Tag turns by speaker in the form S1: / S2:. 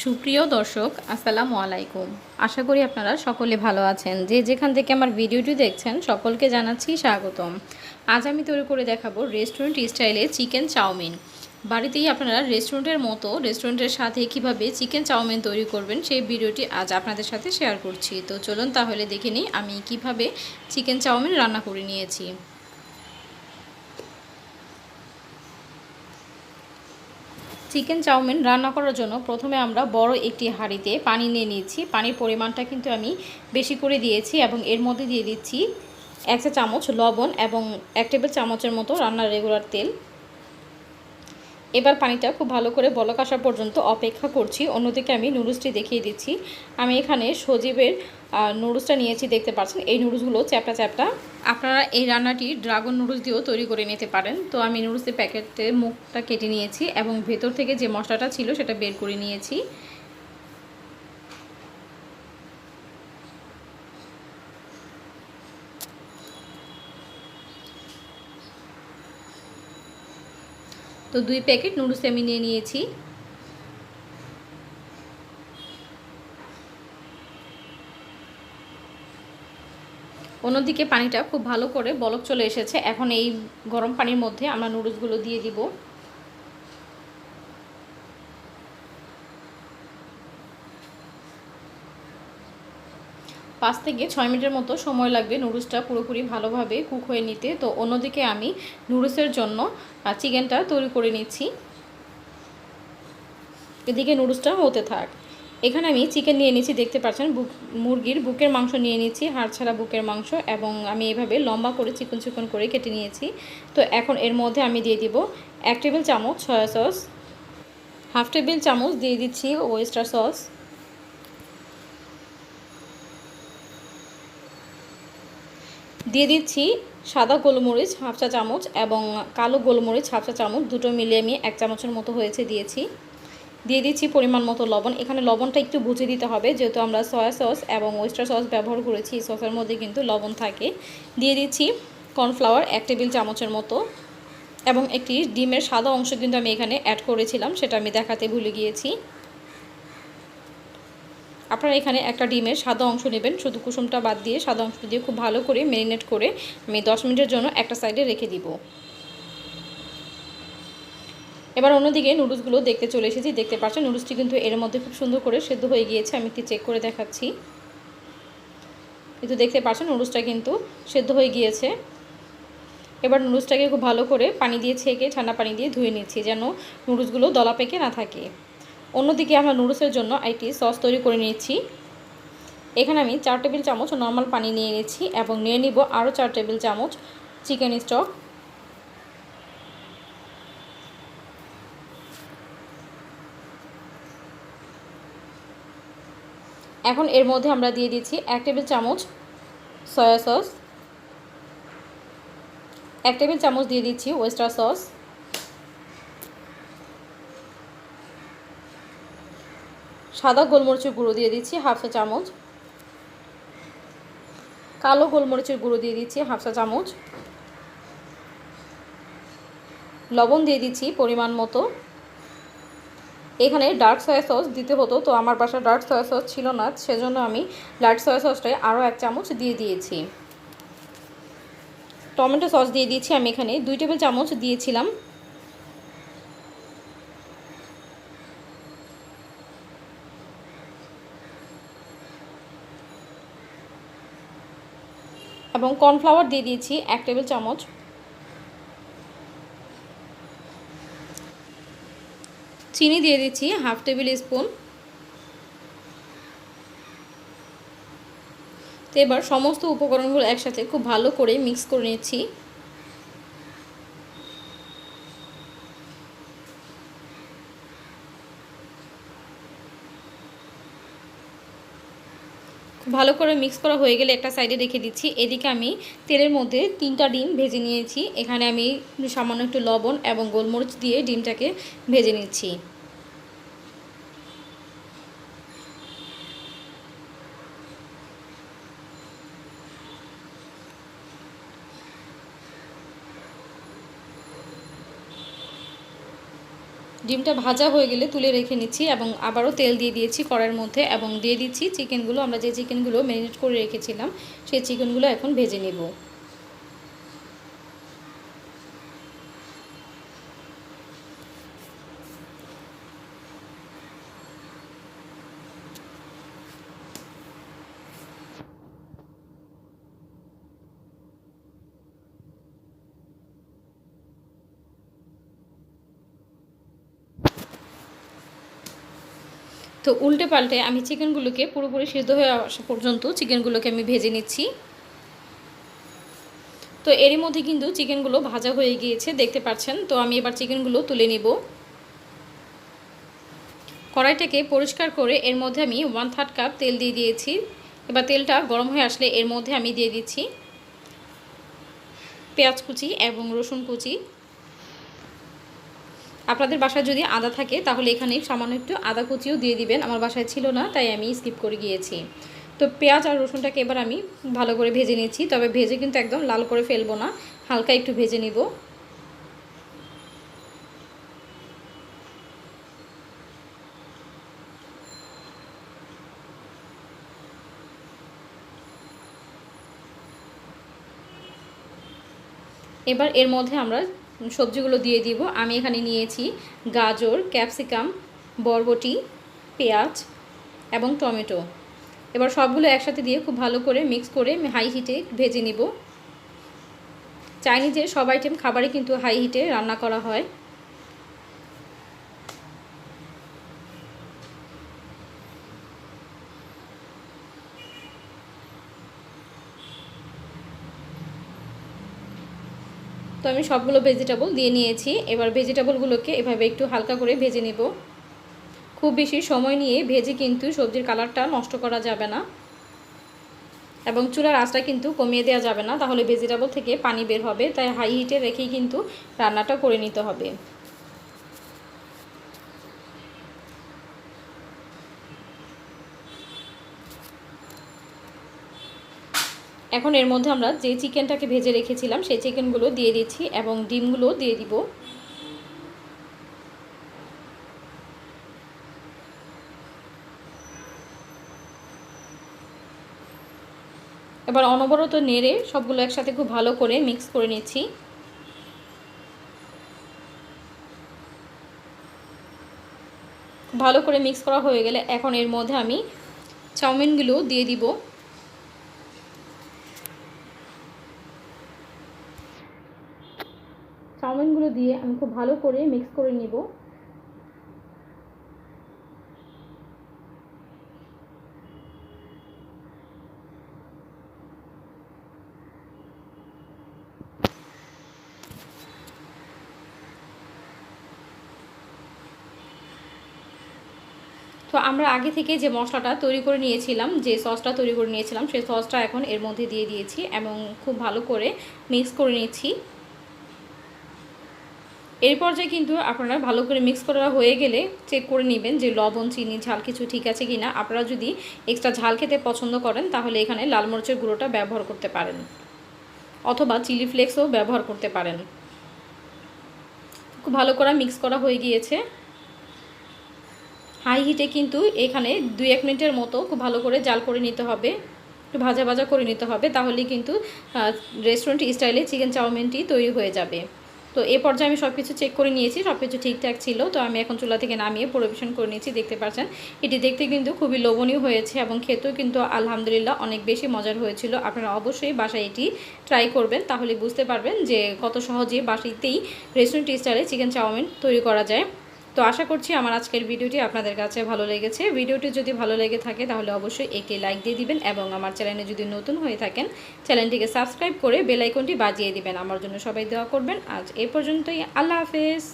S1: সুপ্রিয় দর্শক আসসালামু আলাইকুম। আশা করি আপনারা সকলে ভালো আছেন। যে যেখান থেকে আমার ভিডিওটি দেখছেন সকলকে জানাচ্ছি স্বাগতম। আজ আমি তৈরি করে দেখাবো রেস্টুরেন্ট স্টাইলে চিকেন চাউমিন। বাড়িতেই আপনারা রেস্টুরেন্টের মতো রেস্টুরেন্টের সাথে কিভাবে চিকেন চাউমিন তৈরি করবেন সেই ভিডিওটি আজ আপনাদের সাথে শেয়ার করছি। তো চলুন তাহলে দেখে নিই আমি কিভাবে চিকেন চাউমিন রান্না করে নিয়েছি। চিকেন চাউমিন রান্না করার জন্য প্রথমে আমরা বড় একটি হাঁড়িতে পানি নিয়ে নিয়েছি। পানির পরিমাণটা কিন্তু আমি বেশি করে দিয়েছি এবং এর মধ্যে দিয়ে দিচ্ছি 1 চা চামচ লবণ এবং 1 টেবিল চামচের মতো রান্নার রেগুলার তেল। এবার পানিটা খুব ভালো করে বলক আসা পর্যন্ত অপেক্ষা করছি। অন্যদিকে আমি নুডলসটি দেখিয়ে দিচ্ছি। আমি এখানে সজীবের নুডলসটা নিয়েছি, দেখতে পাচ্ছেন এই নুডলসগুলো চ্যাপটা চ্যাপটা। আপনারা এই রান্নাটি ড্রাগন নুডলস দিয়েও তৈরি করে নিতে পারেন। তো আমি নুডলসের প্যাকেটের মুখটা কেটে নিয়েছি এবং ভেতর থেকে যে মশলাটা ছিল সেটা বের করে নিয়েছি। তো 2 প্যাকেট নুডলস আমি নিয়ে নিয়েছি। অন্যদিকে পানিটা খুব ভালো করে বলক চলে এসেছে। এখন এই গরম পানির মধ্যে আমরা নুডলসগুলো দিয়ে দিব। 5 থেকে 6 মিনিটের মতো সময় লাগবে নুডলসটা পুরোপুরি ভালোভাবে কুক হয়ে নিতে। তো অন্যদিকে আমি নুডলসের জন্য চিকেনটা তৈরি করে নিচ্ছি। এদিকে নুডলসটা হতে থাক। এখানে আমি চিকেন নিয়ে নিচ্ছি, দেখতে পাচ্ছেন মুরগির বুকের মাংস নিয়ে নিচ্ছি, হাড় ছাড়া বুকের মাংস, এবং আমি এভাবে লম্বা করে চিকন চিকন করে কেটে নিয়েছি। তো এখন এর মধ্যে আমি দিয়ে দিব 1 টেবিল চামচ সয়া সস, হাফ টেবিল চামচ দিয়ে দিচ্ছি ওয়েস্টার সস, দিয়ে দিচ্ছি সাদা গোলমরিচ হাফ চা চামচ এবং কালো গোলমরিচ হাফ চা চামচ, দুটো মিলিয়ে আমি 1 চামচের মতো হয়েছে দিয়েছি। দিয়ে দিচ্ছি পরিমাণ মতো লবণ। এখানে লবণটা একটু বুঝে দিতে হবে, যেহেতু আমরা সয়া সস এবং ওয়েস্টার সস ব্যবহার করেছি, এই সসের মধ্যে কিন্তু লবণ থাকে। দিয়ে দিচ্ছি কর্নফ্লাওয়ার 1 টেবিল চামচের মতো, এবং একটি ডিমের সাদা অংশ কিন্তু আমি এখানে অ্যাড করেছিলাম, সেটা আমি দেখাতে ভুলে গিয়েছি। আপনারা এখানে একটা ডিমের সাদা অংশ নেবেন, শুধু কুসুমটা বাদ দিয়ে সাদা অংশ দিয়ে খুব ভালো করে ম্যারিনেট করে আমি 10 মিনিটের জন্য একটা সাইডে রেখে দিব। এবার অন্যদিকে নুডলসগুলো দেখতে চলে এসেছি, দেখতে পাচ্ছেন নুডলসটি কিন্তু এর মধ্যে খুব সুন্দর করে সেদ্ধ হয়ে গিয়েছে। আমি একটু চেক করে দেখাচ্ছি, কিন্তু দেখতে পাচ্ছেন নুডলসটা কিন্তু সেদ্ধ হয়ে গিয়েছে। এবার নুডলসটাকে খুব ভালো করে পানি দিয়ে ছেঁকে ঠান্ডা পানি দিয়ে ধুয়ে নিচ্ছি, যেন নুডলসগুলো দলা পেকে না থাকে। অন্যদিকে আমরা নুডলসের জন্য একটি সস তৈরি করে নিচ্ছি। এখানে আমি 4 টেবিল চামচ নর্মাল পানি নিয়ে নিচ্ছি এবং নিয়ে নিব আরও 4 টেবিল চামচ চিকেন স্টক। এখন এর মধ্যে আমরা দিয়ে দিচ্ছি 1 টেবিল চামচ সয়া সস, 1 টেবিল চামচ দিয়ে দিচ্ছি ওয়েস্টার সস, সাদা গোলমরিচের গুঁড়ো দিয়ে দিচ্ছি হাফ চা চামচ, কালো গোলমরিচের গুঁড়ো দিয়ে দিচ্ছি হাফ চা চামচ, লবণ দিয়ে দিচ্ছি পরিমাণ মতো। এখানে ডার্ক সয়া সস দিতে হতো, তো আমার বাসায় ডার্ক সয়া সস ছিল না, সেজন্য আমি লাইট সয়া সসটাই আরও 1 চামচ দিয়ে দিয়েছি। টমেটো সস দিয়ে দিয়েছি আমি এখানে 2 টেবিল চামচ দিয়েছিলাম। এবং কর্নফ্লাওয়ার দিয়ে দিয়েছি 1 টেবিল চামচ। চিনি দিয়ে দিচ্ছি হাফ টেবিল স্পুন। তো এবার সমস্ত উপকরণগুলো একসাথে খুব ভালো করে মিক্স করে নিচ্ছি। ভালো করে মিক্স করা হয়ে গেলে একটা সাইডে রেখে দিচ্ছি। এদিকে আমি তেলের মধ্যে 3টা ডিম ভেজে নিয়েছি। এখানে আমি সামান্য একটু লবণ এবং গোলমরিচ দিয়ে ডিমটাকে ভেজে নিচ্ছি। ডিমটা ভাজা হয়ে গেলে তুলে রেখে নিচ্ছি এবং আবারও তেল দিয়ে দিয়েছি কড়াইয়ের মধ্যে এবং দিয়ে দিচ্ছি চিকেনগুলো। আমরা যে চিকেনগুলো ম্যারিনেট করে রেখেছিলাম সেই চিকেনগুলো এখন ভেজে নেব। তো উল্টে পাল্টে আমি চিকেনগুলোকে পুরোপুরি সিদ্ধ হয়ে আসা পর্যন্ত চিকেনগুলোকে আমি ভেজে নিচ্ছি। তো এরই মধ্যে কিন্তু চিকেনগুলো ভাজা হয়ে গিয়েছে, দেখতে পাচ্ছেন। তো আমি এবার চিকেনগুলো তুলে নিব। কড়াইটাকে পরিষ্কার করে এর মধ্যে আমি 1/3 কাপ তেল দিয়ে দিয়েছি। এবার তেলটা গরম হয়ে আসলে এর মধ্যে আমি দিয়ে দিচ্ছি পেঁয়াজ কুচি এবং রসুন কুচি। আপনাদের বাসায় যদি আদা থাকে তাহলে এখানে সামান্য একটু আদা কুচিও দিয়ে দিবেন। আমার বাসায় ছিল না, তাই আমি স্কিপ করে গিয়েছি। তো পেঁয়াজ আর রসুনটাকে এবার আমি ভালো করে ভেজে নিচ্ছি, তবে ভেজে কিন্তু একদম লাল করে ফেলবো না, হালকা একটু ভেজে নিব। এবার এর মধ্যে আমরা সবজিগুলো দিয়ে দিব। আমি এখানে নিয়েছি গাজর, ক্যাপসিকাম, বরবটি, পেঁয়াজ এবং টমেটো। এবার সবগুলো একসাথে দিয়ে খুব ভালো করে মিক্স করে হাই হিটে ভেজে নিব। চাইনিজের সব আইটেম খাবারই কিন্তু হাই হিটে রান্না করা হয়। তো আমি সবগুলো ভেজিটেবল দিয়ে নিয়েছি। এবার ভেজিটেবলগুলোকে এভাবে একটু হালকা করে ভেজে নেব। খুব বেশি সময় নিয়ে ভেজে কিন্তু সবজির কালারটা নষ্ট করা যাবে না এবং চুলার আঁচটা কিন্তু কমিয়ে দেওয়া যাবে না, তাহলে ভেজিটেবল থেকে পানি বের হবে। তাই হাই হিটে রেখেই কিন্তু রান্নাটা করে নিতে হবে। এখন এর মধ্যে আমরা যে চিকেনটাকে ভেজে রেখেছিলাম সেই চিকেনগুলো দিয়ে দিচ্ছি এবং ডিমগুলো দিয়ে দিব। এবার অনবরত নেড়ে সবগুলো একসাথে খুব ভালো করে মিক্স করে নিচ্ছি। ভালো করে মিক্স করা হয়ে গেলে এখন এর মধ্যে আমি চাউমিনগুলো দিয়ে দিব। চাউমিনগুলো দিয়ে আমি খুব ভালো করে মিক্স করে নিব। তো আমরা আগে থেকে যে মশলাটা তৈরি করে নিয়েছিলাম, যে সসটা তৈরি করে নিয়েছিলাম, সেই সসটা এখন এর মধ্যে দিয়ে দিয়েছি এবং খুব ভালো করে মিক্স করে নিচ্ছি। এই পর্যায়ে কিন্তু আপনারা ভালো করে মিক্স করা হয়ে গেলে চেক করে নেবেন যে লবণ, চিনি, ঝাল কিছু ঠিক আছে কিনা। আপনারা যদি এক্সট্রা ঝাল খেতে পছন্দ করেন তাহলে এখানে লাল মরিচের গুঁড়োটা ব্যবহার করতে পারেন অথবা চিলি ফ্লেক্সও ব্যবহার করতে পারেন। খুব ভালো করে মিক্স করা হয়ে গিয়েছে। হাই হিটে কিন্তু এখানে 2-1 মিনিটের মতো খুব ভালো করে জাল করে নিতে হবে, একটু ভাজা ভাজা করে নিতে হবে, তাহলেই কিন্তু রেস্টুরেন্ট স্টাইলে চিকেন চাউমিনটি তৈরি হয়ে যাবে। তো এই পর্যায়ে আমি সব কিছু চেক করে নিয়েছি, সব কিছু ঠিকঠাক ছিল। তো আমি এখন চুলা থেকে নামিয়ে পরিবেশন করে নিয়েছি। দেখতে পাচ্ছেন এটি দেখতে কিন্তু খুবই লোভনীয় হয়েছে এবং খেতেও কিন্তু আলহামদুলিল্লাহ অনেক বেশি মজার হয়েছিল। আপনারা অবশ্যই বাসায় এটি ট্রাই করবেন, তাহলে বুঝতে পারবেন যে কত সহজে বাসাতেই রেস্টুরেন্ট স্টাইলে চিকেন চাউমিন তৈরি করা যায়। তো আশা করছি আমার আজকের ভিডিওটি আপনাদের কাছে ভালো লেগেছে। ভিডিওটি যদি ভালো লেগে থাকে তাহলে অবশ্যই একটি লাইক দিয়ে দিবেন এবং আমার চ্যানেলে যদি নতুন হয়ে থাকেন চ্যানেলটিকে সাবস্ক্রাইব করে বেল আইকনটি বাজিয়ে দিবেন। আমার জন্য সবাই দোয়া করবেন। আজ এই পর্যন্তই। আল্লাহ হাফেজ।